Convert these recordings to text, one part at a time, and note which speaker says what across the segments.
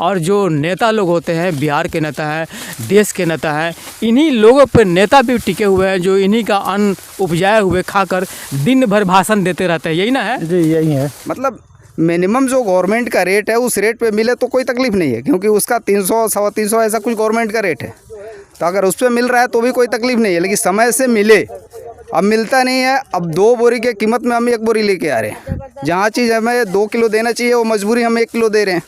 Speaker 1: और जो नेता लोग होते हैं, बिहार के नेता हैं, देश के नेता हैं, इन्हीं लोगों पर नेता भी टिके हुए हैं जो इन्हीं का अन्न उपजाए हुए खाकर दिन भर भाषण देते रहते हैं। यही ना है
Speaker 2: जी, यही है।
Speaker 3: मतलब मिनिमम जो गवर्नमेंट का रेट है उस रेट पे मिले तो कोई तकलीफ़ नहीं है, क्योंकि उसका 300 350 ऐसा कुछ गवर्नमेंट का रेट है। तो अगर उस पर मिल रहा है तो भी कोई तकलीफ़ नहीं है, लेकिन समय से मिले। अब मिलता नहीं है। अब 2 बोरी के कीमत में हम 1 बोरी लेके आ रहे हैं। जहाँ चीज़ हमें 2 किलो देना चाहिए वो मजबूरी हम 1 किलो दे रहे हैं।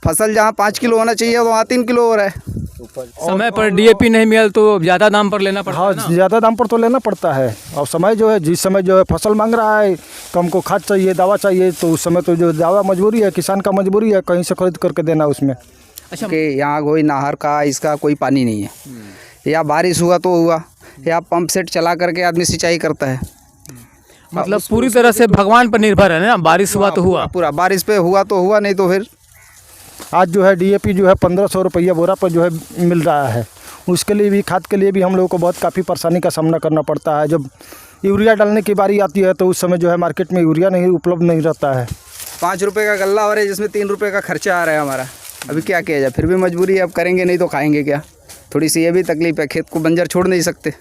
Speaker 3: फसल जहाँ 5 किलो होना चाहिए वहाँ 3 किलो हो रहा है।
Speaker 1: समय पर डीएपी नहीं मिल तो ज़्यादा दाम पर लेना पड़ता है ना?
Speaker 2: हाँ, ज़्यादा दाम पर तो लेना पड़ता है। और समय जो है, जिस समय जो है फसल मांग रहा है तो हमको खाद चाहिए, दवा चाहिए, तो उस समय तो जो दवा मजबूरी है, किसान का मजबूरी है कहीं से खरीद करके देना उसमें।
Speaker 1: अच्छा,
Speaker 3: कि यहाँ कोई नहर का इसका कोई पानी नहीं है, या बारिश हुआ तो हुआ, या पंप सेट चला करके आदमी सिंचाई करता है।
Speaker 1: मतलब पूरी तरह से भगवान पर निर्भर है ना, बारिश हुआ तो हुआ।
Speaker 3: पूरा बारिश पे हुआ तो हुआ, नहीं तो फिर
Speaker 2: आज जो है डीएपी जो है 1500 रुपया बोरा पर जो है मिल रहा है। उसके लिए भी, खाद के लिए भी हम लोगों को बहुत काफ़ी परेशानी का सामना करना पड़ता है। जब यूरिया डालने की बारी आती है तो उस समय जो है मार्केट में यूरिया नहीं उपलब्ध नहीं रहता है।
Speaker 3: 5 रुपये का गल्ला हो रहा है जिसमें 3 रुपये का खर्चा आ रहा है हमारा। अभी क्या किया जाए, फिर भी मजबूरी है। अब करेंगे नहीं तो खाएंगे क्या? थोड़ी सी ये भी तकलीफ है, खेत को बंजर छोड़ नहीं सकते।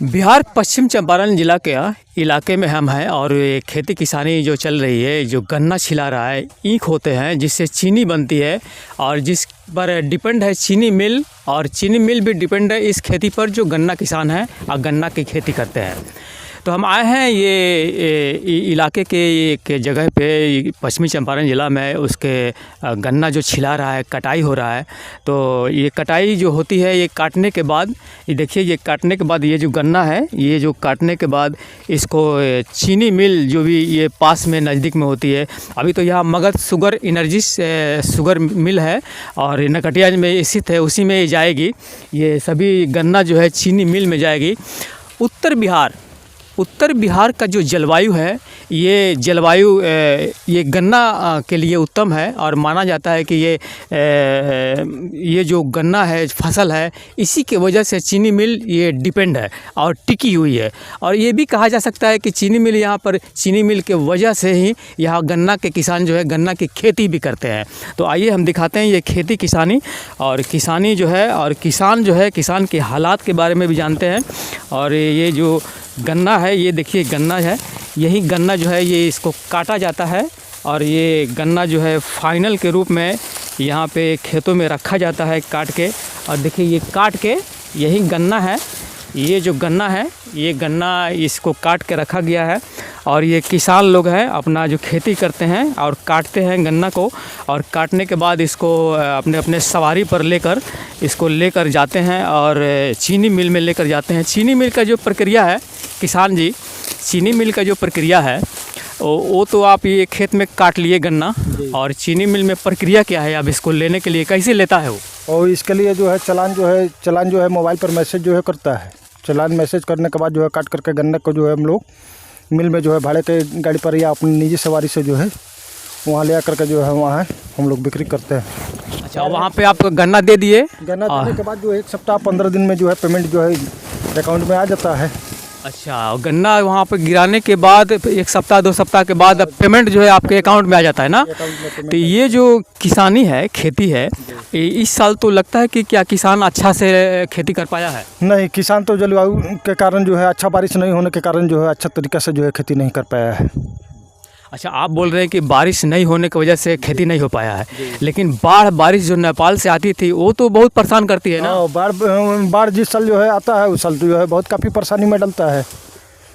Speaker 1: बिहार पश्चिम चंपारण जिला के इलाके में हम हैं और ये खेती किसानी जो चल रही है, जो गन्ना छिला रहा है, ईख होते हैं जिससे चीनी बनती है और जिस पर डिपेंड है चीनी मिल, और चीनी मिल भी डिपेंड है इस खेती पर जो गन्ना किसान हैं और गन्ना की खेती करते हैं। तो हम आए हैं ये इलाके के एक जगह पे, पश्चिमी चंपारण ज़िला में, उसके गन्ना जो छिला रहा है, कटाई हो रहा है। तो ये कटाई जो होती है, ये काटने के बाद, ये देखिए, ये काटने के बाद ये जो गन्ना है, ये जो काटने के बाद इसको चीनी मिल जो भी ये पास में नज़दीक में होती है, अभी तो यहाँ Magadh sugar energy sugar mill है और नरकटियागंज में स्थित है, उसी में जाएगी। ये सभी गन्ना जो है चीनी मिल में जाएगी। उत्तर बिहार का जो जलवायु है, ये जलवायु ये गन्ना के लिए उत्तम है और माना जाता है कि ये जो गन्ना है, फसल है, इसी के वजह से चीनी मिल ये डिपेंड है और टिकी हुई है। और ये भी कहा जा सकता है कि चीनी मिल यहाँ पर, चीनी मिल के वजह से ही यहाँ गन्ना के किसान जो है गन्ना की खेती भी करते हैं। तो आइए हम दिखाते हैं ये खेती किसानी और किसानी जो है, और किसान जो है, किसान के हालात के बारे में भी जानते हैं। और ये जो गन्ना है, ये देखिए गन्ना है, यही गन्ना जो है ये इसको काटा जाता है और ये गन्ना जो है फाइनल के रूप में यहाँ पे खेतों में रखा जाता है काट के। और देखिए ये काट के, यही गन्ना है, ये जो गन्ना है, ये गन्ना इसको काट के रखा गया है और ये किसान लोग हैं अपना जो खेती करते हैं और काटते हैं गन्ना को, और काटने के बाद इसको अपने अपने सवारी पर इसको लेकर जाते हैं और चीनी मिल में लेकर जाते हैं। चीनी मिल का जो प्रक्रिया है किसान जी, चीनी मिल का जो प्रक्रिया है वो तो आप ये खेत में काट लिए गन्ना, और चीनी मिल में प्रक्रिया क्या है, अब इसको लेने के लिए कैसे लेता है वो?
Speaker 2: और इसके लिए जो है चालान जो है मोबाइल पर मैसेज जो है करता है। चालान मैसेज करने के बाद जो है काट करके गन्ने को जो है हम लोग मिल में जो है भाड़े के गाड़ी पर या अपनी निजी सवारी से जो है वहाँ ले आकर के जो है वहाँ हम लोग बिक्री करते हैं।
Speaker 1: अच्छा, वहाँ पे आप गन्ना दे दिए?
Speaker 2: गन्ना देने के बाद जो है 1 सप्ताह 15 दिन में जो है पेमेंट जो है अकाउंट में आ जाता है।
Speaker 1: अच्छा, गन्ना वहाँ पर गिराने के बाद 1 सप्ताह 2 सप्ताह के बाद पेमेंट जो है आपके अकाउंट में आ जाता है ना? तो ये जो किसानी है, खेती है, इस साल तो लगता है कि क्या किसान अच्छा से खेती कर पाया है?
Speaker 2: नहीं, किसान तो जलवायु के कारण जो है, अच्छा बारिश नहीं होने के कारण जो है अच्छा तरीक़े से जो है खेती नहीं कर पाया है।
Speaker 1: अच्छा, आप बोल रहे हैं कि बारिश नहीं होने की वजह से खेती नहीं हो पाया है, लेकिन बारिश जो नेपाल से आती थी वो तो बहुत परेशान करती है ना?
Speaker 2: बाढ़ जिस साल जो है आता है उस साल तो जो है बहुत काफ़ी परेशानी में डलता है,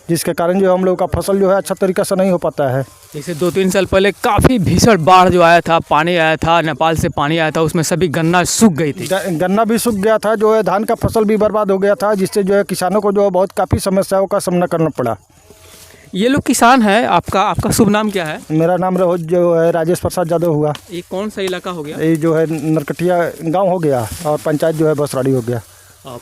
Speaker 2: जिसके कारण जो हम लोग का फसल जो है अच्छा तरीक़े से नहीं हो पाता है।
Speaker 1: जैसे 2-3 साल पहले काफ़ी भीषण बाढ़ जो आया था, पानी आया था, नेपाल से पानी आया था, उसमें सभी गन्ना सूख गई थी।
Speaker 2: गन्ना भी सूख गया था, जो है धान का फसल भी बर्बाद हो गया था, जिससे जो है किसानों को जो है बहुत काफ़ी समस्याओं का सामना करना पड़ा।
Speaker 1: ये लोग किसान है। आपका शुभ नाम क्या है?
Speaker 2: मेरा नाम जो है राजेश प्रसाद यादव हुआ।
Speaker 1: ये कौन सा इलाका हो गया?
Speaker 2: ये जो है नरकटिया गांव हो गया और पंचायत जो है भसराड़ी हो गया।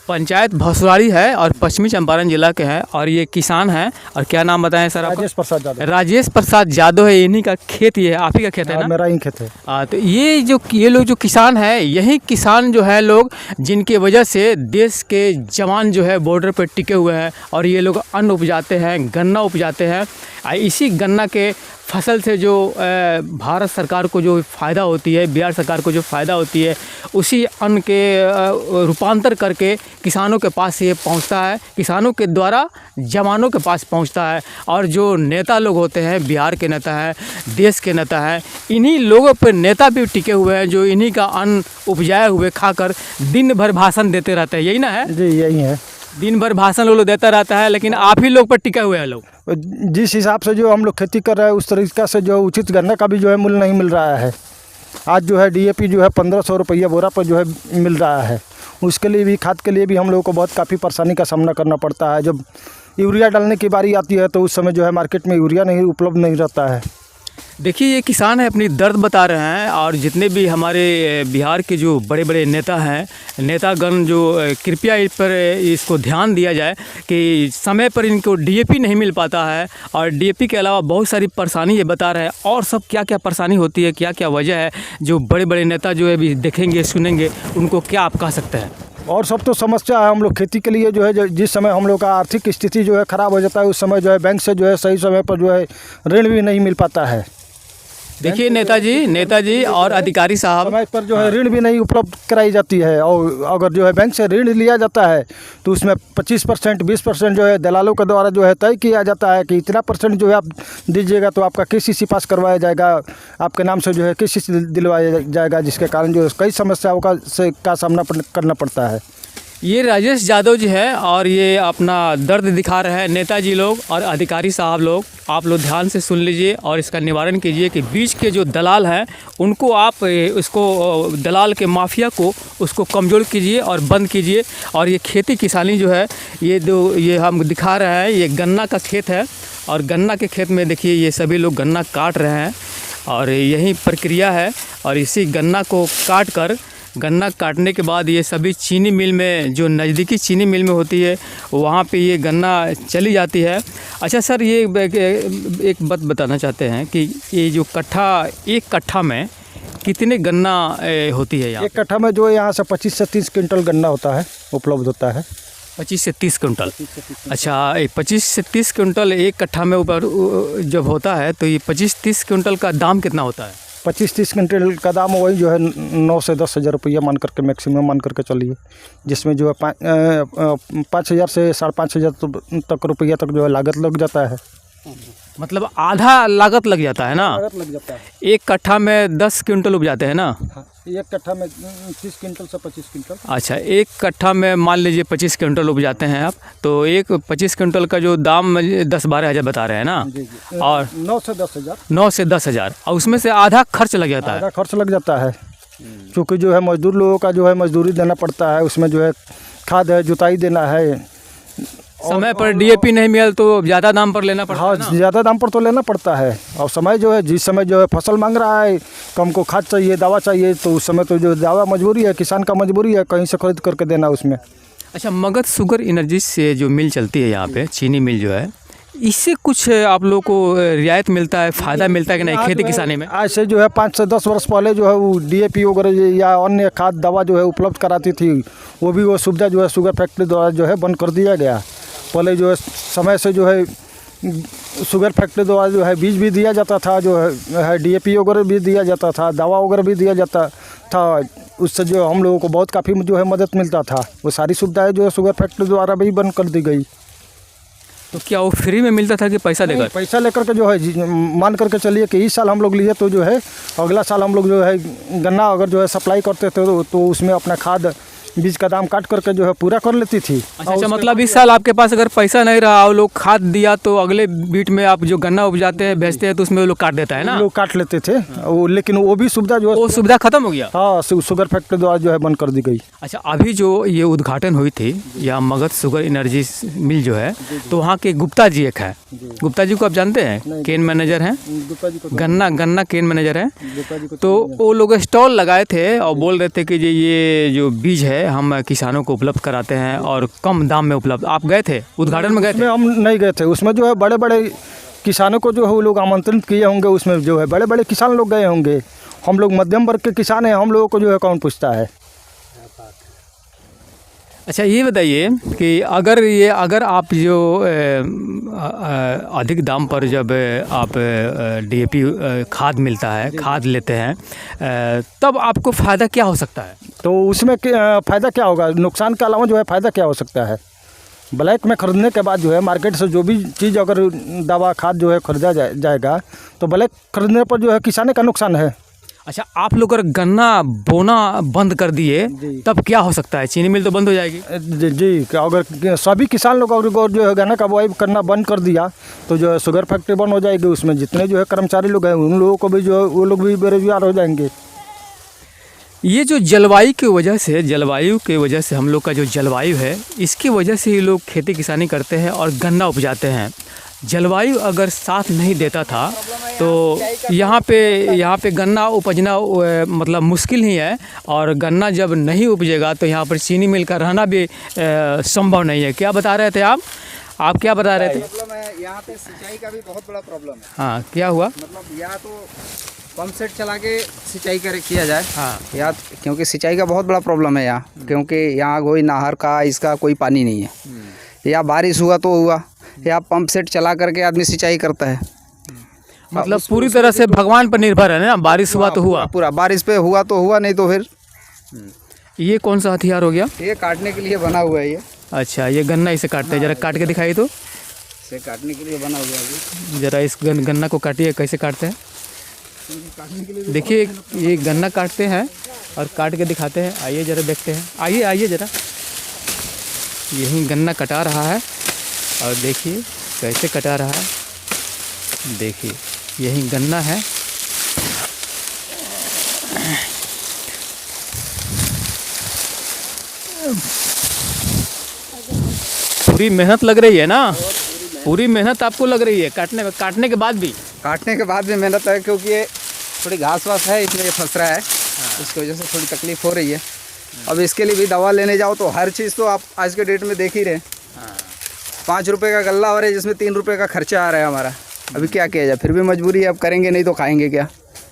Speaker 1: पंचायत भसवाड़ी है और पश्चिमी चंपारण जिला के हैं और ये किसान हैं। और क्या नाम बताएं सर आपका?
Speaker 2: राजेश प्रसाद यादव।
Speaker 1: राजेश प्रसाद यादव है, इन्हीं का खेत, ये आप ही का खेत है ना?
Speaker 2: मेरा ही खेत है।
Speaker 1: तो ये लोग जो किसान हैं, यही किसान जो है लोग जिनके वजह से देश के जवान जो है बॉर्डर पर टिके हुए हैं और ये लोग अन्न उपजाते हैं, गन्ना उपजाते हैं। इसी गन्ना के फसल से जो भारत सरकार को जो फ़ायदा होती है, बिहार सरकार को जो फ़ायदा होती है, उसी अन्न के रूपांतर करके किसानों के पास ये पहुंचता है, किसानों के द्वारा जवानों के पास पहुंचता है। और जो नेता लोग होते हैं, बिहार के नेता हैं, देश के नेता हैं, इन्हीं लोगों पर नेता भी टिके हुए हैं जो इन्हीं का अन्न उपजाए हुए खाकर दिन भर भाषण देते रहते हैं। यही ना है
Speaker 2: जी, यही है।
Speaker 1: दिन भर भाषण लोग देता रहता है, लेकिन आप ही लोग पर टिके हुए हैं लोग।
Speaker 2: जिस हिसाब से जो हम लोग खेती कर रहे हैं उस तरीक़ा से जो उचित गन्ना का भी जो है मूल्य नहीं मिल रहा है। आज जो है DAP जो है 1500 रुपया बोरा पर जो है मिल रहा है। उसके लिए भी, खाद के लिए भी हम लोगों को बहुत काफ़ी परेशानी का सामना करना पड़ता है। जब यूरिया डालने की बारी आती है तो उस समय जो है मार्केट में यूरिया नहीं उपलब्ध नहीं रहता है।
Speaker 1: देखिए, ये किसान है, अपनी दर्द बता रहे हैं। और जितने भी हमारे बिहार के जो बड़े बड़े नेता हैं, नेतागण, जो कृपया इस पर इसको ध्यान दिया जाए कि समय पर इनको DAP नहीं मिल पाता है। और DAP के अलावा बहुत सारी परेशानी ये बता रहे हैं। और सब क्या क्या परेशानी होती है, क्या क्या वजह है, जो बड़े बड़े नेता जो है भी देखेंगे, सुनेंगे, उनको क्या आप कह सकते हैं?
Speaker 2: और सब तो समस्या है। हम लोग खेती के लिए जो है, जिस समय हम लोग का आर्थिक स्थिति जो है ख़राब हो जाता है, उस समय जो है बैंक से जो है सही समय पर जो है ऋण भी नहीं मिल पाता है।
Speaker 1: देखिए नेताजी और अधिकारी साहब,
Speaker 2: समय पर जो है ऋण भी नहीं उपलब्ध कराई जाती है। और अगर जो है बैंक से ऋण लिया जाता है तो उसमें 25%, 20% जो है दलालों के द्वारा जो है तय किया जाता है कि इतना % जो है आप दीजिएगा तो आपका KCC पास करवाया जाएगा, आपके नाम से जो है KCC दिलवाया जाएगा, जिसके कारण जो है कई समस्याओं का सामना करना पड़ता है।
Speaker 1: ये राजेश यादव जी है और ये अपना दर्द दिखा रहे हैं। नेताजी लोग और अधिकारी साहब लोग, आप लोग ध्यान से सुन लीजिए और इसका निवारण कीजिए कि बीच के जो दलाल हैं उनको आप उसको, दलाल के माफिया को उसको कमज़ोर कीजिए और बंद कीजिए। और ये खेती किसानी जो है, ये हम दिखा रहे हैं, ये गन्ना का खेत है। और गन्ना के खेत में देखिए ये सभी लोग गन्ना काट रहे हैं और यही प्रक्रिया है। और इसी गन्ना को काट कर, गन्ना काटने के बाद ये सभी चीनी मिल में, जो नज़दीकी चीनी मिल में होती है, वहाँ पे ये गन्ना चली जाती है। अच्छा सर, ये एक बात बताना चाहते हैं कि ये जो एक कट्ठा में कितने गन्ना होती है यहाँ?
Speaker 2: एक कट्ठा में जो है यहाँ से 25 से 30 क्विंटल गन्ना होता है, उपलब्ध होता है।
Speaker 1: 25 से 30 क्विंटल। अच्छा, 25 से 30 क्विंटल एक कट्ठा में ऊपर जब होता है तो ये 25-30 क्विंटल का दाम कितना होता है?
Speaker 2: 25-30 क्विंटल का दाम वही जो है 9 से 10 हज़ार रुपया मान करके, मैक्सिमम मान करके चलिए, जिसमें जो है 5,000 से 5,500 तक रुपया तक जो है लागत लग जाता है।
Speaker 1: मतलब आधा लागत लग जाता है ना?
Speaker 2: लागत लग जाता है।
Speaker 1: एक कट्ठा में 10 क्विंटल उपजाते हैं ना?
Speaker 2: हाँ, एक कट्ठा में 30 क्विंटल से 25 क्विंटल।
Speaker 1: अच्छा, एक कट्ठा में मान लीजिए 25 क्विंटल उपजाते हैं आप, तो एक 25 क्विंटल का जो दाम 10-12 हज़ार बता रहे हैं ना?
Speaker 2: जी जी।
Speaker 1: और
Speaker 2: 9 से 10 हज़ार।
Speaker 1: 9 से 10 हज़ार, और उसमें से आधा खर्च लग जाता है।
Speaker 2: आधा खर्च लग जाता है, क्योंकि जो है मजदूर लोगों का जो है मजदूरी देना पड़ता है, उसमें जो है खाद है, जुताई देना है।
Speaker 1: समय पर DAP नहीं मिला तो ज़्यादा दाम पर लेना पड़ता है ना?
Speaker 2: हाँ, ज़्यादा दाम पर तो लेना पड़ता है। और समय जो है, जिस समय जो है फसल मांग रहा है, कम को खाद चाहिए, दवा चाहिए, तो उस समय तो जो दवा मजबूरी है, किसान का मजबूरी है कहीं से खरीद करके देना उसमें।
Speaker 1: अच्छा, मगध शुगर एनर्जी से जो मिल चलती है यहाँ पे, चीनी मिल जो है, इससे कुछ आप लोगों को रियायत मिलता है, फ़ायदा मिलता है कि नहीं खेती किसानी में?
Speaker 2: आज से जो है 5 से 10 वर्ष पहले जो है वो DAP वगैरह या अन्य खाद दवा जो है उपलब्ध कराती थी, वो सुविधा जो है शुगर फैक्ट्री द्वारा जो है बंद कर दिया गया। पहले जो है समय से जो है शुगर फैक्ट्री द्वारा जो है बीज भी दिया जाता था, जो है DAP वगैरह भी दिया जाता था, दवा वगैरह भी दिया जाता था। उससे जो हम लोगों को बहुत काफ़ी जो है मदद मिलता था। वो सारी सुविधाएं जो है शुगर फैक्ट्री द्वारा भी बंद कर दी गई।
Speaker 1: तो क्या वो फ्री में मिलता था कि पैसा देकर?
Speaker 2: पैसा लेकर के जो है, मान करके चलिए कि इस साल हम लोग लिए तो जो है अगला साल हम लोग जो है गन्ना अगर जो है सप्लाई करते थे तो उसमें अपना खाद बीज का दाम काट करके जो है पूरा कर लेती थी।
Speaker 1: अच्छा, मतलब इस साल आपके पास अगर पैसा नहीं रहा और लोग खाद दिया तो अगले बीट में आप जो गन्ना उपजाते हैं, बेचते हैं, तो उसमें वो लोग काट देता है ना?
Speaker 2: लोग काट लेते थे वो, लेकिन वो भी सुविधा जो है,
Speaker 1: वो सुविधा खत्म हो गया।
Speaker 2: हाँ, शुगर फैक्ट्री द्वारा जो है बंद कर दी गई।
Speaker 1: अच्छा, अभी जो ये उद्घाटन हुई थी या मगध शुगर एनर्जी मिल जो है, तो वहाँ के गुप्ता जी एक है। गुप्ता जी को आप जानते हैं? केन मैनेजर हैं, गन्ना केन मैनेजर हैं। तो वो लोग स्टॉल लगाए थे और बोल रहे थे कि ये जो बीज है हम किसानों को उपलब्ध कराते हैं और कम दाम में उपलब्ध। आप गए थे उद्घाटन में? गए थे?
Speaker 2: हम नहीं गए थे उसमें। जो है बड़े बड़े किसानों को जो है वो लोग आमंत्रित किए होंगे, उसमें जो है बड़े बड़े किसान लोग गए होंगे। हम लोग मध्यम वर्ग के किसान हैं, हम लोगों को जो है कौन पूछता है।
Speaker 1: अच्छा ये बताइए कि अगर आप जो अधिक दाम पर जब आप डीएपी खाद मिलता है, खाद लेते हैं, तब आपको फ़ायदा क्या हो सकता है?
Speaker 2: तो उसमें फ़ायदा क्या होगा? नुकसान के अलावा जो है फ़ायदा क्या हो सकता है? ब्लैक में ख़रीदने के बाद जो है मार्केट से जो भी चीज़ अगर दवा खाद जो है ख़रीदा जाएगा तो ब्लैक ख़रीदने पर जो है किसाने का नुकसान है।
Speaker 1: अच्छा, आप लोग अगर गन्ना बोना बंद कर दिए तब क्या हो सकता है? चीनी मिल तो बंद हो जाएगी।
Speaker 2: जी कि अगर सभी किसान लोग अगर जो है गन्ना का बुआई करना बंद कर दिया तो जो है शुगर फैक्ट्री बंद हो जाएगी। उसमें जितने जो है कर्मचारी लोग हैं उन लोगों को भी जो है वो लोग भी बेरोजगार हो जाएंगे।
Speaker 1: ये जो जलवायु की वजह से हम लोग का जो जलवायु है, इसकी वजह से ये लोग खेती किसानी करते हैं और गन्ना उपजाते हैं। जलवायु अगर साथ नहीं देता था तो यहाँ पे गन्ना उपजना मतलब मुश्किल ही है, और गन्ना जब नहीं उपजेगा तो यहाँ पर चीनी मिल का रहना भी संभव नहीं है। क्या बता रहे थे आप क्या बता रहे थे?
Speaker 3: प्रॉब्लम है यहाँ पे, सिंचाई का भी बहुत बड़ा प्रॉब्लम है।
Speaker 1: हाँ, क्या हुआ?
Speaker 3: मतलब या तो पंप सेट चला के सिंचाई किया जाए,
Speaker 1: हाँ,
Speaker 3: या क्योंकि सिंचाई का बहुत बड़ा प्रॉब्लम है यहाँ, क्योंकि यहाँ कोई नहर का इसका कोई पानी नहीं है। या बारिश हुआ तो हुआ, या पंप सेट चला करके आदमी सिंचाई करता है।
Speaker 1: मतलब पूरी तरह से भगवान पर निर्भर है ना, बारिश हुआ तो हुआ,
Speaker 3: पूरा बारिश पे हुआ तो हुआ, नहीं तो फिर।
Speaker 1: ये कौन सा हथियार हो गया?
Speaker 3: ये काटने के लिए बना हुआ है ये।
Speaker 1: अच्छा, ये गन्ना इसे काटते हैं, जरा काट के दिखाइए तो।
Speaker 3: इसे काटने के लिए बना हुआ है।
Speaker 1: जरा इस गन्ना को काटिए, कैसे काटते हैं देखिए। ये गन्ना काटते हैं और काट के दिखाते हैं। आइए जरा देखते हैं, आइए जरा। यही गन्ना कटा रहा है और देखिए कैसे कटा रहा है। देखिए यही गन्ना है। पूरी मेहनत लग रही है ना? पूरी मेहनत आपको लग रही है काटने के बाद भी?
Speaker 3: काटने के बाद भी मेहनत है, क्योंकि ये थोड़ी घास वास है इसमें, ये फंस रहा है। इसकी वजह से थोड़ी तकलीफ हो रही है। अब इसके लिए भी दवा लेने जाओ तो हर चीज़ तो आप आज के डेट में देख ही रहे। 5 रुपये का गल्ला हो रहा है जिसमें 3 रुपये का खर्चा आ रहा है हमारा। अभी क्या किया जाए, फिर भी मजबूरी है, अब करेंगे नहीं तो खाएंगे क्या।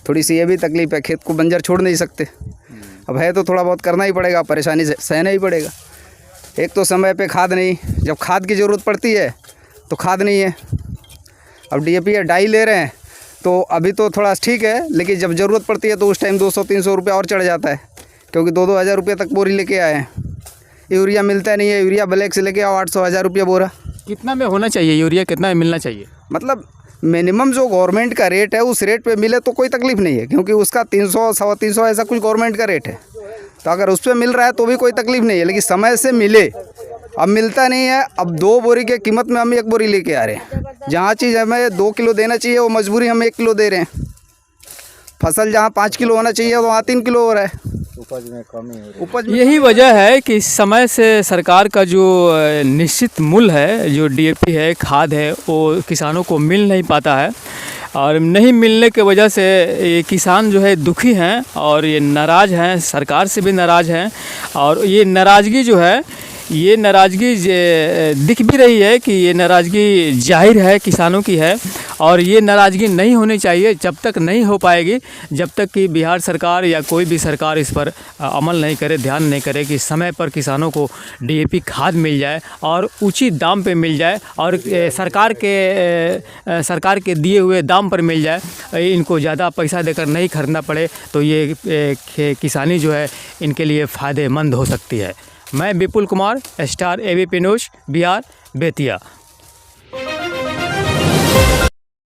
Speaker 3: थोड़ी सी ये भी तकलीफ है, खेत को बंजर छोड़ नहीं सकते। अब है तो थोड़ा बहुत करना ही पड़ेगा, परेशानी से सहना ही पड़ेगा। एक तो समय पे खाद नहीं, जब खाद की ज़रूरत पड़ती है तो खाद नहीं है। अब डीएपी या डाई ले रहे हैं तो अभी तो थोड़ा ठीक है, लेकिन जब ज़रूरत पड़ती है तो उस टाइम 200-300 रुपये और चढ़ जाता है, क्योंकि 2-2 हज़ार रुपये तक बोरी लेके आए हैं। यूरिया मिलता नहीं है, यूरिया ब्लैक से लेके आओ 800-1000 रुपये बोरा।
Speaker 1: कितना में होना चाहिए यूरिया, कितना में मिलना चाहिए?
Speaker 3: मतलब मिनिमम जो गवर्नमेंट का रेट है उस रेट पे मिले तो कोई तकलीफ़ नहीं है, क्योंकि उसका 300-325 ऐसा कुछ गवर्नमेंट का रेट है। तो अगर उस पर मिल रहा है तो भी कोई तकलीफ़ नहीं है, लेकिन समय से मिले। अब मिलता नहीं है, अब 2 बोरी के कीमत में हम 1 बोरी लेके आ रहे हैं। जहाँ चीज़ हमें 2 किलो देना चाहिए वो मजबूरी हम 1 किलो दे रहे हैं। फसल जहाँ 5 किलो होना चाहिए वहाँ 3 किलो हो रहा है। उपज में कमी हो रही है। उपज में
Speaker 1: यही वजह है कि समय से सरकार का जो निश्चित मूल्य है, जो डीएपी है, खाद है, वो किसानों को मिल नहीं पाता है। और नहीं मिलने के वजह से ये किसान जो है दुखी हैं और ये नाराज़ हैं, सरकार से भी नाराज़ हैं। और ये नाराज़गी जो है, ये नाराज़गी दिख भी रही है कि ये नाराज़गी जाहिर है किसानों की है। और ये नाराज़गी नहीं होनी चाहिए, जब तक नहीं हो पाएगी, जब तक कि बिहार सरकार या कोई भी सरकार इस पर अमल नहीं करे, ध्यान नहीं करे कि समय पर किसानों को डीएपी खाद मिल जाए और उचित दाम पे मिल जाए, और सरकार के दिए हुए दाम पर मिल जाए, इनको ज़्यादा पैसा देकर नहीं खरीदना पड़े, तो ये किसानी जो है इनके लिए फ़ायदेमंद हो सकती है। मैं Vipul Kumar, star ABP news, Bihar, Bettiah.